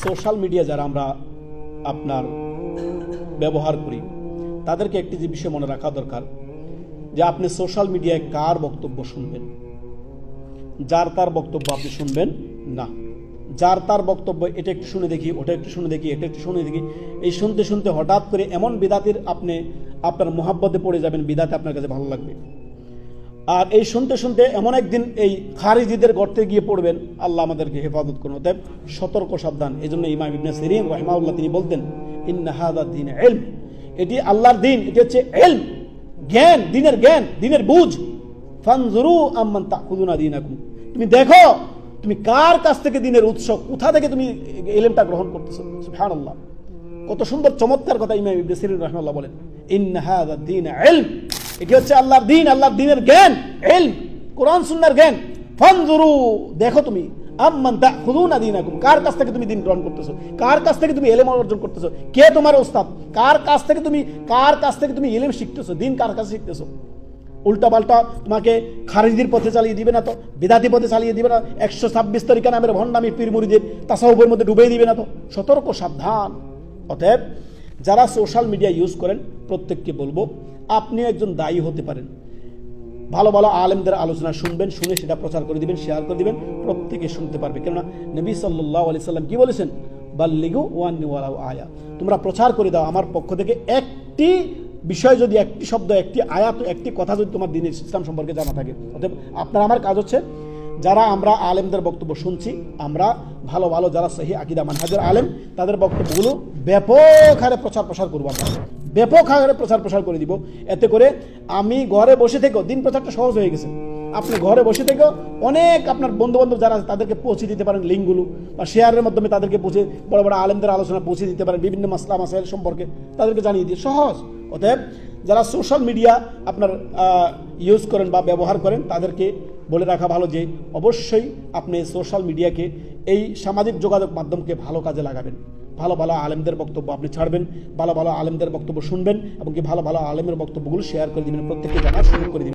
Social media যারা আমরা আপনার ব্যবহার করি তাদেরকে একটি যে বিষয় মনে রাখা দরকার যে আপনি সোশ্যাল মিডিয়ায় কার বক্তব্য শুনবেন। যার তার বক্তব্য আপনি শুনবেন না। যার তার বক্তব্য এটা একটু শুনে দেখি, ওটা একটু শুনে দেখি, এটা একটু শুনে দেখি, এই শুনতে শুনতে হঠাৎ করে এমন বিদাতির আপনি আপনার মোহাব্বতে পড়ে যাবেন, বিদাতে আপনার কাছে ভালো লাগবে। আর এই শুনতে শুনতে এমন একদিন এই খারিজিদের গর্তে গিয়ে পড়বেন। আল্লাহ আমাদেরকে হেফাজত করুন। অতএব সতর্ক সাবধান। এই জন্য ইমাম ইবনে সিরিন রাহিমাহুল্লাহ তিনি বলতেন, ইন্না হাযা দ্বীন ইলম, এটি আল্লাহর দিন, এটি হচ্ছে ইলম, জ্ঞান, দিনের জ্ঞান, দিনের বুঝ। ফানজুরু আম্মান তাখুযুনা দীনাকুম, তুমি দেখো তুমি কার কাছ থেকে দিনের উৎস, কোথা থেকে তুমি ইলমটা গ্রহণ করতেছো। সুবহানাল্লাহ, কত সুন্দর চমৎকার কথা ইমাম ইবনে সিরিন রাহিমাহুল্লাহ বলেন, ইন্না হাযা দ্বীন ইলম, এটি হচ্ছে আল্লাহর দিন, আল্লাহর দিনের জ্ঞান, ইলম, কোরআন সুন্নাহর জ্ঞান। ফানজুরু, দেখো তুমি, আম্মান তাখুযুনা দীনাকুম, কার কাছ থেকে তুমি দিন গ্রহণ করতেছো, কার কাছ থেকে তুমি ইলম অর্জন করতেছো, কে তোমার উস্তাদ, কার কাছ থেকে তুমি ইলম শিখতেছো, দিন কার কাছে শিখতেছো। উল্টা পাল্টা তোমাকে খারিজির পথে চালিয়ে দিবে না তো, বিদাতি পথে চালিয়ে দিবে না, 126 তরিকা নামের ভণ্ডামি পীর মুরিদের তাসাউফের মধ্যে ডুবিয়ে দিবে না তো। সতর্ক সাবধান। অতএব যারা সোশ্যাল মিডিয়া ইউজ করেন প্রত্যেককে বলবো, আপনি একজন দায়ী হতে পারেন। ভালো ভালো আলেমদের আলোচনা শুনবেন, শুনে সেটা প্রচার করে দিবেন, শেয়ার করে দিবেন, প্রত্যেকে শুনতে পারবে। কেননা নবী সাল্লাল্লাহু আলাইহি সাল্লাম কি বলেছেন, বাল্লিগু ওয়ান্নি ওয়ালাউ আয়া, তোমরা প্রচার করে দাও আমার পক্ষ থেকে একটি বিষয়, যদি একটি শব্দ, একটি আয়াত, একটি কথা যদি তোমার দ্বীনের ইসলাম সম্পর্কে জানা থাকে। অতএব আপনার আমার কাজ হচ্ছে, যারা আমরা আলেমদের বক্তব্য শুনছি, আমরা ভালো ভালো যারা সহিহ আকীদা মানহাজের আলেম তাদের বক্তব্যগুলো ব্যাপক হারে প্রচার করবো। আমরা ব্যাপক হারে প্রচার করে দিব। এতে করে আমি ঘরে বসে থেকেও, দিন প্রচারটা সহজ হয়ে গেছে, আপনি ঘরে বসে থেকেও অনেক আপনার বন্ধু বান্ধব যারা আছে তাদেরকে পৌঁছে দিতে পারেন লিঙ্কগুলো, বা শেয়ারের মাধ্যমে তাদেরকে পৌঁছে, বড় বড় আলেমদের আলোচনা পৌঁছে দিতে পারেন, বিভিন্ন মাসলা মাসাইল সম্পর্কে তাদেরকে জানিয়ে দিয়ে সহজ। অতএব যারা সোশ্যাল মিডিয়া আপনার ইউজ করেন বা ব্যবহার করেন তাদেরকে বলে রাখা ভালো যে অবশ্যই আপনি সোশ্যাল মিডিয়াকে, এই সামাজিক যোগাযোগ মাধ্যমকে ভালো কাজে লাগাবেন। ভালো ভালো আলেমদের বক্তব্য আপনি ছাড়বেন, ভালো ভালো আলেমদের বক্তব্য শুনবেন, এবং কি ভালো ভালো আলেমের বক্তব্যগুলো শেয়ার করে দিবেন, প্রত্যেককে জানার সুযোগ করে দিবেন।